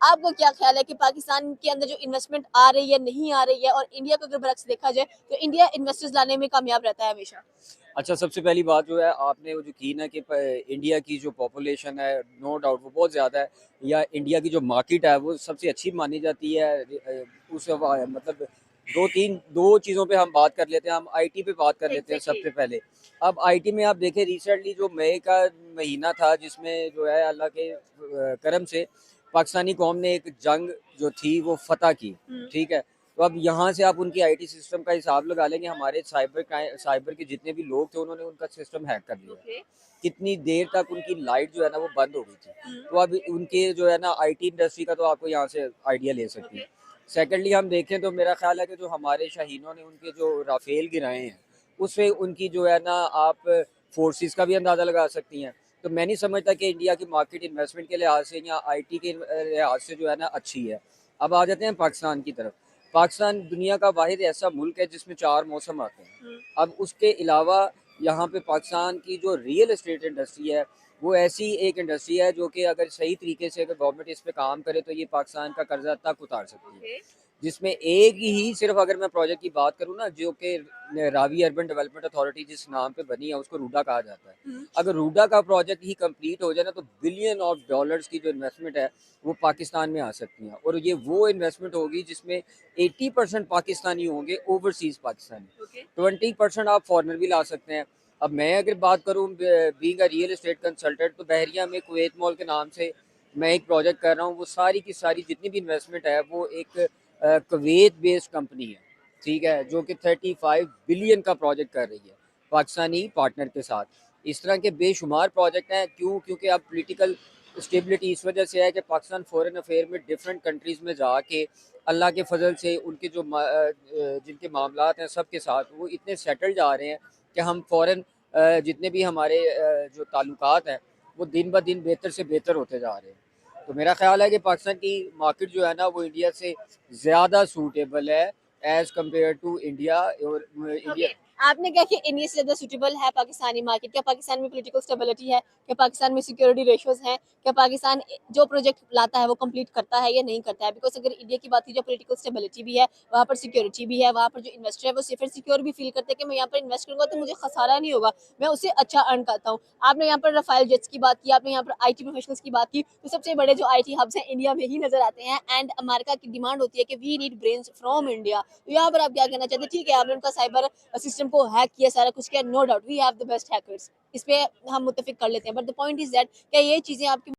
आपको क्या ख्याल है कि पाकिस्तान के अंदर जो इन्वेस्टमेंट आ रही है, नहीं आ रही है, और इंडिया को अगर बरक्स देखा जाए तो इंडिया इन्वेस्टर्स लाने में कामयाब रहता है हमेशा? अच्छा, सबसे पहली बात जो है आपने वो जो की ना कि इंडिया की जो पॉपुलेशन है, नो डाउट वो बहुत ज़्यादा है, या इंडिया की जो मार्केट है वो सबसे अच्छी मानी जाती है। मतलब दो चीज़ों पे हम बात कर लेते हैं। हम आईटी पे बात कर लेते हैं एग्जैक्टली। सबसे पहले। अब आईटी में आप देखें, रिसेंटली जो मई का महीना था, जिसमें जो है अल्लाह के करम से पाकिस्तानी कौम ने एक जंग जो थी वो फतह की। ठीक है। तो अब यहाँ से आप उनकी आईटी सिस्टम का हिसाब लगा लेंगे। हमारे साइबर के जितने भी लोग थे, उन्होंने उनका सिस्टम हैक कर लिया। ओके। कितनी देर तक उनकी लाइट जो है ना वो बंद हो गई थी। तो अब उनके जो है ना आईटी इंडस्ट्री का तो आपको यहाँ से आइडिया ले सकते हैं। सेकेंडली हम देखें तो मेरा ख्याल है कि जो हमारे शाहीनों ने उनके जो राफेल गिराए हैं, उससे उनकी जो है ना आप फोर्सेस का भी अंदाज़ा लगा सकती हैं। तो मैं नहीं समझता कि इंडिया की मार्केट इन्वेस्टमेंट के लिहाज से या आईटी के लिहाज से जो है ना अच्छी है। अब आ जाते हैं पाकिस्तान की तरफ। पाकिस्तान दुनिया का वाहिद ऐसा मुल्क है जिसमें 4 मौसम आते हैं। अब उसके अलावा यहाँ पे पाकिस्तान की जो रियल एस्टेट इंडस्ट्री है, वो ऐसी एक इंडस्ट्री है जो कि अगर सही तरीके से अगर गवर्नमेंट इस पे काम करे तो ये पाकिस्तान का कर्जा तक उतार सकती है। जिसमें एक ही सिर्फ अगर मैं प्रोजेक्ट की बात करूँ ना, जो कि रावी अर्बन डेवलपमेंट अथॉरिटी जिस नाम पे बनी है, उसको रूडा कहा जाता है। अगर रूडा का प्रोजेक्ट ही कंप्लीट हो जाए ना, तो बिलियन ऑफ डॉलर्स की जो इन्वेस्टमेंट है वो पाकिस्तान में आ सकती है। और ये वो इन्वेस्टमेंट होगी जिसमें 80% पाकिस्तानी होंगे, ओवरसीज पाकिस्तानी। 20% आप फॉरनर भी ला सकते हैं। अब मैं अगर बात करूँ being a real estate consultant, तो बहरिया में कुवैत मॉल के नाम से मैं एक प्रोजेक्ट कर रहा हूँ। वो सारी की सारी जितनी भी इन्वेस्टमेंट है वो एक कुवैत बेस्ड कंपनी है। ठीक है, जो कि 35 बिलियन का प्रोजेक्ट कर रही है पाकिस्तानी पार्टनर के साथ। इस तरह के बेशुमार प्रोजेक्ट हैं। क्यों? क्योंकि अब पॉलिटिकल स्टेबिलिटी इस वजह से है कि पाकिस्तान फॉरेन अफेयर में डिफरेंट कंट्रीज़ में जाके अल्लाह के फजल से उनके जो जिनके मामलात हैं सबके साथ वो इतने सेटल जा रहे हैं कि हम फॉरेन जितने भी हमारे जो ताल्लुकात हैं वो दिन ब दिन बेहतर से बेहतर होते जा रहे हैं। तो मेरा ख्याल है कि पाकिस्तान की मार्केट जो है ना वो इंडिया से ज़्यादा सूटेबल है एज़ कम्पेयर टू इंडिया। और इंडिया ओके। आपने क्या कि इंडिया से ज़्यादा सूटेबल है पाकिस्तानी मार्केट? क्या पाकिस्तान में पॉलिटिकल स्टेबिलिटी है? क्या पाकिस्तान में सिक्योरिटी रेशियोज़ हैं? क्या पाकिस्तान जो प्रोजेक्ट लाता है वो कंप्लीट करता है या नहीं करता है? बिकॉज़ अगर इंडिया की बात की जाए, पॉलिटिकल स्टेबिलिटी भी है, वहाँ पर सिक्योरिटी भी है, वहाँ पर जो इन्वेस्टर है वो सेफ एंड सिक्योर भी फील करते हैं कि मैं यहाँ पर इन्वेस्ट करूँगा तो मुझे खसारा नहीं होगा, मैं उससे अच्छा अर्न करता हूँ। आपने यहाँ पर राफेल जेट्स की बात की, आपने यहाँ पर आईटी प्रोफेशनल्स की बात की, तो सबसे बड़े जो आईटी हब्स हैं इंडिया में ही नज़र आते हैं, एंड अमेरिका की डिमांड होती है कि we need brains from India. तो यहाँ पर आप क्या कहना चाहते हैं? ठीक है, आपने उनका साइबर सिस्टम को हैक किया, सारा कुछ किया, no doubt we have the best hackers, इस पे हम मुत्तफिक कर लेते हैं, but the point is that क्या ये चीजें आपकी